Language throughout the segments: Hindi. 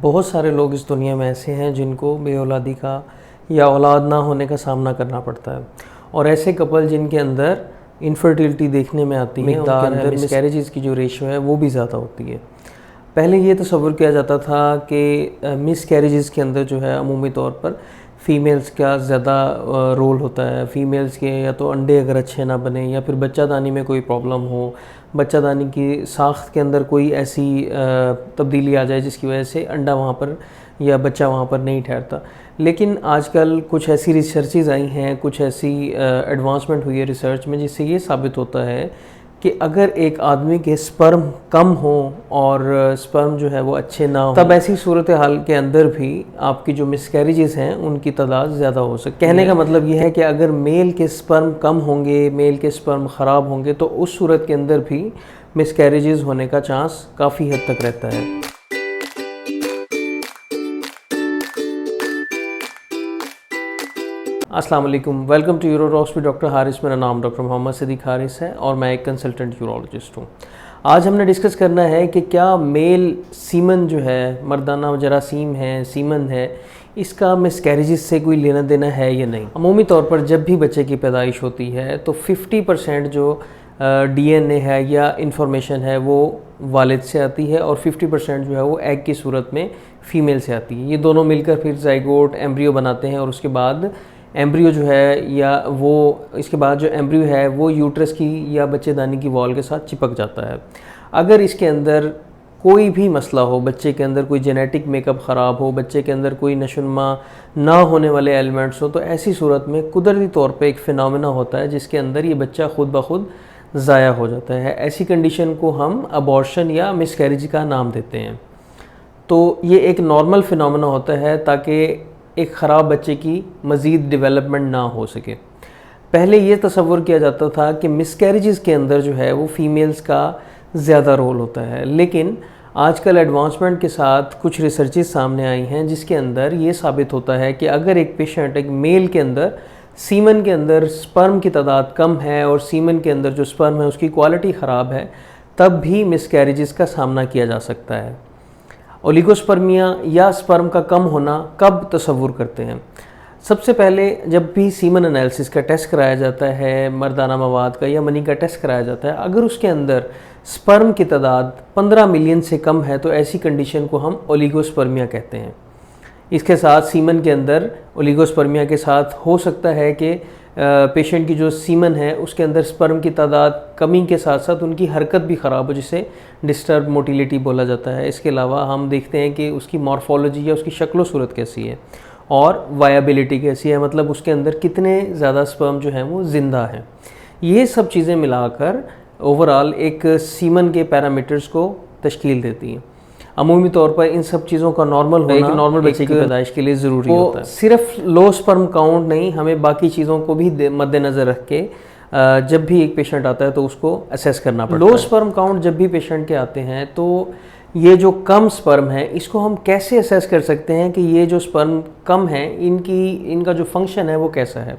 बहुत सारे लोग इस दुनिया में ऐसे हैं जिनको बेऔलादी का या औलाद ना होने का सामना करना पड़ता है, और ऐसे कपल जिनके अंदर इनफर्टिलिटी देखने में आती है, उनके अंदर मिसकैरेजेस की जो रेशियो है वो भी ज़्यादा होती है। पहले ये तसव्वुर किया जाता था कि मिसकैरेजेस के अंदर जो है अमूमी तौर पर फ़ीमेल्स का ज़्यादा रोल होता है। फ़ीमेल्स के या तो अंडे अगर अच्छे ना बने, या फिर बच्चादानी में कोई प्रॉब्लम हो, बच्चादानी की साख्त के अंदर कोई ऐसी तब्दीली आ जाए जिसकी वजह से अंडा वहाँ पर या बच्चा वहाँ पर नहीं ठहरता। लेकिन आजकल कुछ ऐसी रिसर्चेज आई हैं, कुछ ऐसी एडवांसमेंट हुई है रिसर्च में, जिससे ये साबित होता है कि अगर एक आदमी के स्पर्म कम हो और स्पर्म जो है वो अच्छे ना हो, तब ऐसी सूरत हाल के अंदर भी आपकी जो मिसकैरेजेस हैं उनकी तादाद ज़्यादा हो सकती है। कहने का मतलब ये है कि अगर मेल के स्पर्म कम होंगे, मेल के स्पर्म ख़राब होंगे, तो उस सूरत के अंदर भी मिसकैरेजेस होने का चांस काफ़ी हद तक रहता है। अस्सलाम वालेकुम, welcome to Eurodocs with doctor Haris. मेरा नाम डॉक्टर मोहम्मद सिद्दीक हारिस है और मैं एक कंसल्टेंट यूरोलॉजिस्ट हूँ। आज हमने डिस्कस करना है कि क्या मेल सीमन जो है, मर्दाना जरासीम है, सीमन है, इसका मिसकैरेजेस से कोई लेना देना है या नहीं। अमूमी तौर पर जब भी बच्चे की पैदाइश होती है तो 50% जो DNA है या इंफॉर्मेशन है वो वालिद से आती है, और 50% जो है वो एग की सूरत में फ़ीमेल से आती है। ये दोनों मिलकर फिर ज़ाइगोट एम्ब्रियो बनाते हैं, और उसके बाद एम्ब्रियो जो है या वो इसके बाद जो एम्ब्रियो है वो यूट्रस की या बच्चेदानी की वॉल के साथ चिपक जाता है। अगर इसके अंदर कोई भी मसला हो, बच्चे के अंदर कोई जेनेटिक मेकअप ख़राब हो, बच्चे के अंदर कोई नशुनमा ना होने वाले एलिमेंट्स हो, तो ऐसी सूरत में कुदरती तौर पे एक फ़िनोमेना होता है जिसके अंदर ये बच्चा खुद ब खुद ज़ाया हो जाता है। ऐसी कंडीशन को हम अबॉर्शन या मिसकैरेज का नाम देते हैं। तो ये एक नॉर्मल फ़िनोमेना होता है ताकि एक ख़राब बच्चे की मज़ीद डेवलपमेंट ना हो सके। पहले ये तसव्वुर किया जाता था कि मिसकैरेजेस के अंदर जो है वो फ़ीमेल्स का ज़्यादा रोल होता है, लेकिन आजकल एडवांसमेंट के साथ कुछ रिसर्चेस सामने आई हैं जिसके अंदर ये साबित होता है कि अगर एक पेशेंट, एक मेल के अंदर सीमन के अंदर स्पर्म की तादाद कम है और सीमन के अंदर जो स्पर्म है उसकी क्वालिटी ख़राब है, तब भी मिसकैरेजेस का सामना किया जा सकता है। ओलिगोस्पर्मिया या स्पर्म का कम होना कब तसव्वुर करते हैं? सबसे पहले जब भी सीमन एनालिसिस का टेस्ट कराया जाता है, मर्दाना मवाद का या मनी का टेस्ट कराया जाता है, अगर उसके अंदर स्पर्म की तादाद 15 मिलियन से कम है तो ऐसी कंडीशन को हम ओलिगोस्पर्मिया कहते हैं। इसके साथ सीमन के अंदर ओलिगोस्पर्मिया के साथ हो सकता है कि पेशेंट की जो सीमन है उसके अंदर स्पर्म की तादाद कमी के साथ साथ उनकी हरकत भी ख़राब हो, जिसे डिस्टर्ब मोटिलिटी बोला जाता है। इसके अलावा हम देखते हैं कि उसकी मॉर्फोलॉजी या उसकी शक्लो सूरत कैसी है और वायबिलिटी कैसी है, मतलब उसके अंदर कितने ज़्यादा स्पर्म जो हैं वो ज़िंदा हैं। ये सब चीज़ें मिलाकर ओवरऑल एक सीमन के पैरामीटर्स को तश्कील देती हैं। अमूमी तौर पर इन सब चीज़ों का नॉर्मल होना एक नॉर्मल बच्चे की पैदाइश के लिए ज़रूरी होता है। सिर्फ लो स्पर्म काउंट नहीं, हमें बाकी चीज़ों को भी मद्देनज़र रख के जब भी एक पेशेंट आता है तो उसको असेस करना पड़ता है। लो स्पर्म काउंट जब भी पेशेंट के आते हैं तो ये जो कम स्पर्म है इसको हम कैसे असेस कर सकते हैं कि ये जो स्पर्म कम है इनका जो फंक्शन है वो कैसा है।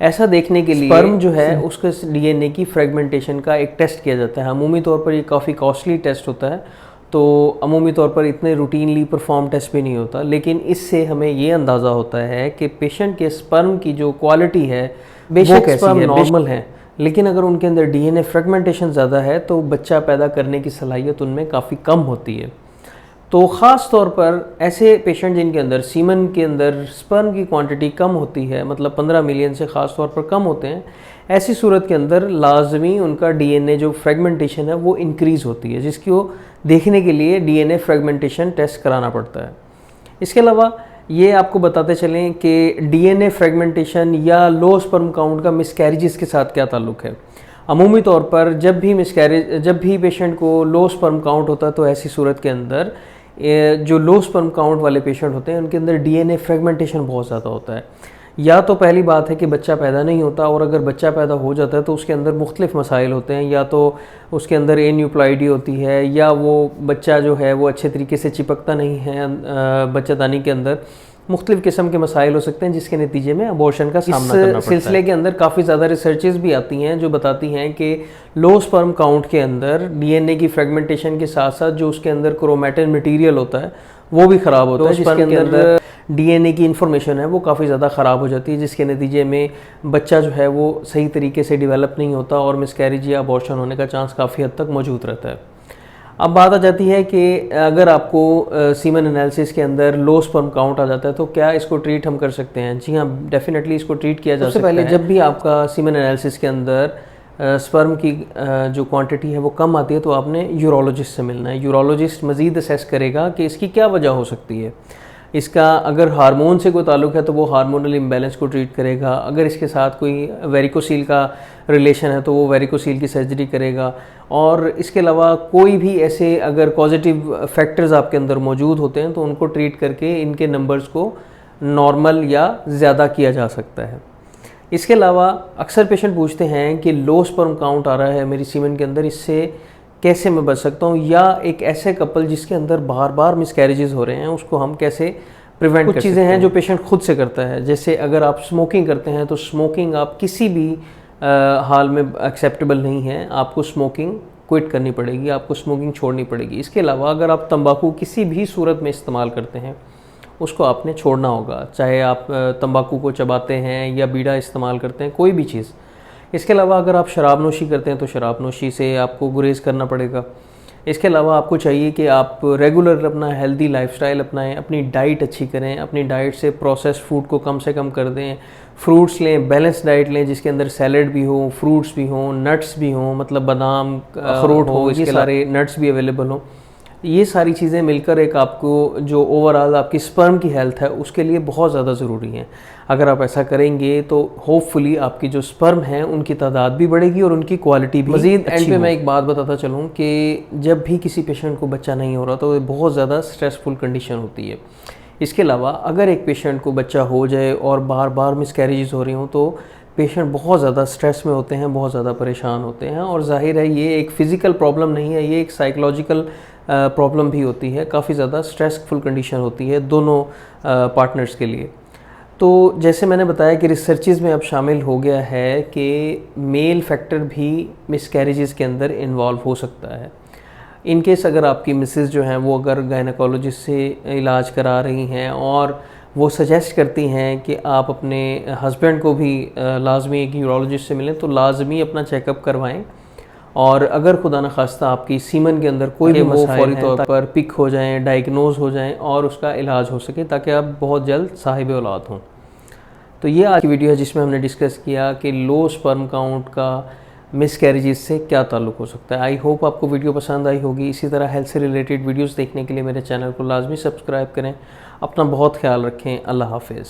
ऐसा देखने के लिए स्पर्म जो है उसके DNA की फ्रेगमेंटेशन का एक टेस्ट किया जाता है। अमूमी तौर पर ये काफ़ी कॉस्टली टेस्ट होता है, तो अमूमी तौर पर इतने रूटीनली परफॉर्म टेस्ट भी नहीं होता, लेकिन इससे हमें ये अंदाज़ा होता है कि पेशेंट के स्पर्म की जो क्वालिटी है बेशक स्पर्म नॉर्मल है, लेकिन अगर उनके अंदर DNA फ्रेगमेंटेशन ज़्यादा है तो बच्चा पैदा करने की सलाहियत उनमें काफ़ी कम होती है। तो ख़ास तौर पर ऐसे पेशेंट जिनके अंदर सीमन के अंदर स्पर्म की क्वांटिटी कम होती है, मतलब 15 मिलियन से ख़ास तौर पर कम होते हैं, ऐसी सूरत के अंदर लाजमी उनका DNA जो फ्रेगमेंटेशन है वो इंक्रीज़ होती है, जिसको देखने के लिए DNA फ्रेगमेंटेशन टेस्ट कराना पड़ता है। इसके अलावा ये आपको बताते चलें कि DNA फ्रेगमेंटेशन या लो स्पर्म काउंट का मिसकैरेजेस के साथ क्या ताल्लुक़ है। अमूमी तौर पर जब भी पेशेंट को लो स्पर्म काउंट होता है तो ऐसी सूरत के अंदर जो लो स्पर्म काउंट वाले पेशेंट होते हैं उनके अंदर DNA फ्रेगमेंटेशन बहुत ज़्यादा होता है। या तो पहली बात है कि बच्चा पैदा नहीं होता, और अगर बच्चा पैदा हो जाता है तो उसके अंदर मुख्तलिफ मसाइल होते हैं, या तो उसके अंदर एन्यूप्लॉइडी होती है, या वो बच्चा जो है वो अच्छे तरीके से चिपकता नहीं है बच्चादानी के अंदर, मुख्तलिफ किस्म के मसाइल हो सकते हैं जिसके नतीजे में अबॉर्शन का सामना करना पड़ता है। इस सिलसिले के अंदर काफ़ी ज़्यादा रिसर्चेस भी आती हैं जो बताती हैं कि लो स्पर्म काउंट के अंदर डीएनए की फ्रेगमेंटेशन के साथ साथ जो उसके अंदर क्रोमैटिन मटीरियल होता है वो भी ख़राब होता है, जिसके अंदर डीएनए की इन्फॉर्मेशन है वो काफ़ी ज़्यादा ख़राब हो जाती है, जिसके नतीजे में बच्चा जो है वो सही तरीके से डेवलप नहीं होता और मिसकैरेज या अबॉर्शन होने का चांस काफ़ी हद तक मौजूद रहता है। अब बात आ जाती है कि अगर आपको सीमन एनालिसिस के अंदर लो स्पर्म काउंट आ जाता है तो क्या इसको ट्रीट हम कर सकते हैं? जी हाँ, डेफिनेटली इसको ट्रीट किया जा सकता है। पहले जब भी आपका सीमन एनालिसिस के अंदर स्पर्म की जो क्वांटिटी है वो कम आती है तो आपने यूरोलॉजिस्ट से मिलना है। यूरोलॉजिस्ट मज़ीद असेस करेगा कि इसकी क्या वजह हो सकती है। इसका अगर हार्मोन से कोई ताल्लुक है तो वो हार्मोनल इम्बैलेंस को ट्रीट करेगा। अगर इसके साथ कोई वेरिकोसील का रिलेशन है तो वो वेरिकोसील की सर्जरी करेगा। और इसके अलावा कोई भी ऐसे अगर पॉजिटिव फैक्टर्स आपके अंदर मौजूद होते हैं तो उनको ट्रीट करके इनके नंबर्स को नॉर्मल या ज़्यादा किया जा सकता है। इसके अलावा अक्सर पेशेंट पूछते हैं कि लो स्पर्म काउंट आ रहा है मेरी सीमन के अंदर, इससे कैसे मैं बच सकता हूँ, या एक ऐसे कपल जिसके अंदर बार बार मिसकैरेजेस हो रहे हैं उसको हम कैसे प्रिवेंट कर सकते हैं। कुछ चीज़ें हैं जो पेशेंट खुद से करता है, जैसे अगर आप स्मोकिंग करते हैं तो स्मोकिंग आप किसी भी हाल में एक्सेप्टेबल नहीं है, आपको स्मोकिंग क्विट करनी पड़ेगी, आपको स्मोकिंग छोड़नी पड़ेगी। इसके अलावा अगर आप तंबाकू किसी भी सूरत में इस्तेमाल करते हैं उसको आपने छोड़ना होगा, चाहे आप तंबाकू को चबाते हैं या बीड़ा इस्तेमाल करते हैं, कोई भी चीज़। इसके अलावा अगर आप शराब नोशी करते हैं तो शराब नोशी से आपको गुरेज करना पड़ेगा। इसके अलावा आपको चाहिए कि आप रेगुलर अपना हेल्दी लाइफस्टाइल अपनाएं, अपनी डाइट अच्छी करें, अपनी डाइट से प्रोसेस्ड फूड को कम से कम कर दें, फ्रूट्स लें, बैलेंस डाइट लें जिसके अंदर सैलड भी हो, फ्रूट्स भी हों, नट्स भी हों, मतलब बादाम अखरोट हो, ये सारे नट्स भी अवेलेबल हों। ये सारी चीज़ें मिलकर एक आपको जो ओवरऑल आपकी स्पर्म की हेल्थ है उसके लिए बहुत ज़्यादा ज़रूरी है। अगर आप ऐसा करेंगे तो होपफुली आपकी जो स्पर्म है उनकी तादाद भी बढ़ेगी और उनकी क्वालिटी भी। मज़ीद एंड पे मैं एक बात बताता चलूँ कि जब भी किसी पेशेंट को बच्चा नहीं हो रहा तो बहुत ज़्यादा स्ट्रेसफुल कंडीशन होती है। इसके अलावा अगर एक पेशेंट को बच्चा हो जाए और बार बार मिसकैरेजेस हो रही हों तो पेशेंट बहुत ज़्यादा स्ट्रेस में होते हैं, बहुत ज़्यादा परेशान होते हैं। और जाहिर है ये एक फ़िज़िकल प्रॉब्लम नहीं है, ये एक साइकोलॉजिकल प्रॉब्लम भी होती है, काफ़ी ज़्यादा स्ट्रेसफुल कंडीशन होती है दोनों पार्टनर्स के लिए। तो जैसे मैंने बताया कि रिसर्चेस में अब शामिल हो गया है कि मेल फैक्टर भी मिसकैरेजेस के अंदर इन्वॉल्व हो सकता है। इन केस अगर आपकी मिसेस जो हैं वो अगर गायनेकोलॉजिस्ट से इलाज करा रही हैं और वो सजेस्ट करती हैं कि आप अपने हस्बैंड को भी लाजमी एक यूरोलॉजिस्ट से मिलें तो लाजमी अपना चेकअप करवाएं। और अगर खुदा न खास्ता आपकी सीमन के अंदर कोई भी मसाइल फौरी तौर पर पिक हो जाएं, डायग्नोज हो जाएं और उसका इलाज हो सके ताकि आप बहुत जल्द साहिब औलाद हों। तो ये आज की वीडियो है जिसमें हमने डिस्कस किया कि लो स्पर्म काउंट का मिसकैरेजेस से क्या ताल्लुक़ हो सकता है। आई होप आपको वीडियो पसंद आई होगी। इसी तरह हेल्थ से रिलेटेड वीडियोस देखने के लिए मेरे चैनल को लाजमी सब्सक्राइब करें। अपना बहुत ख्याल रखें। अल्लाह हाफिज़।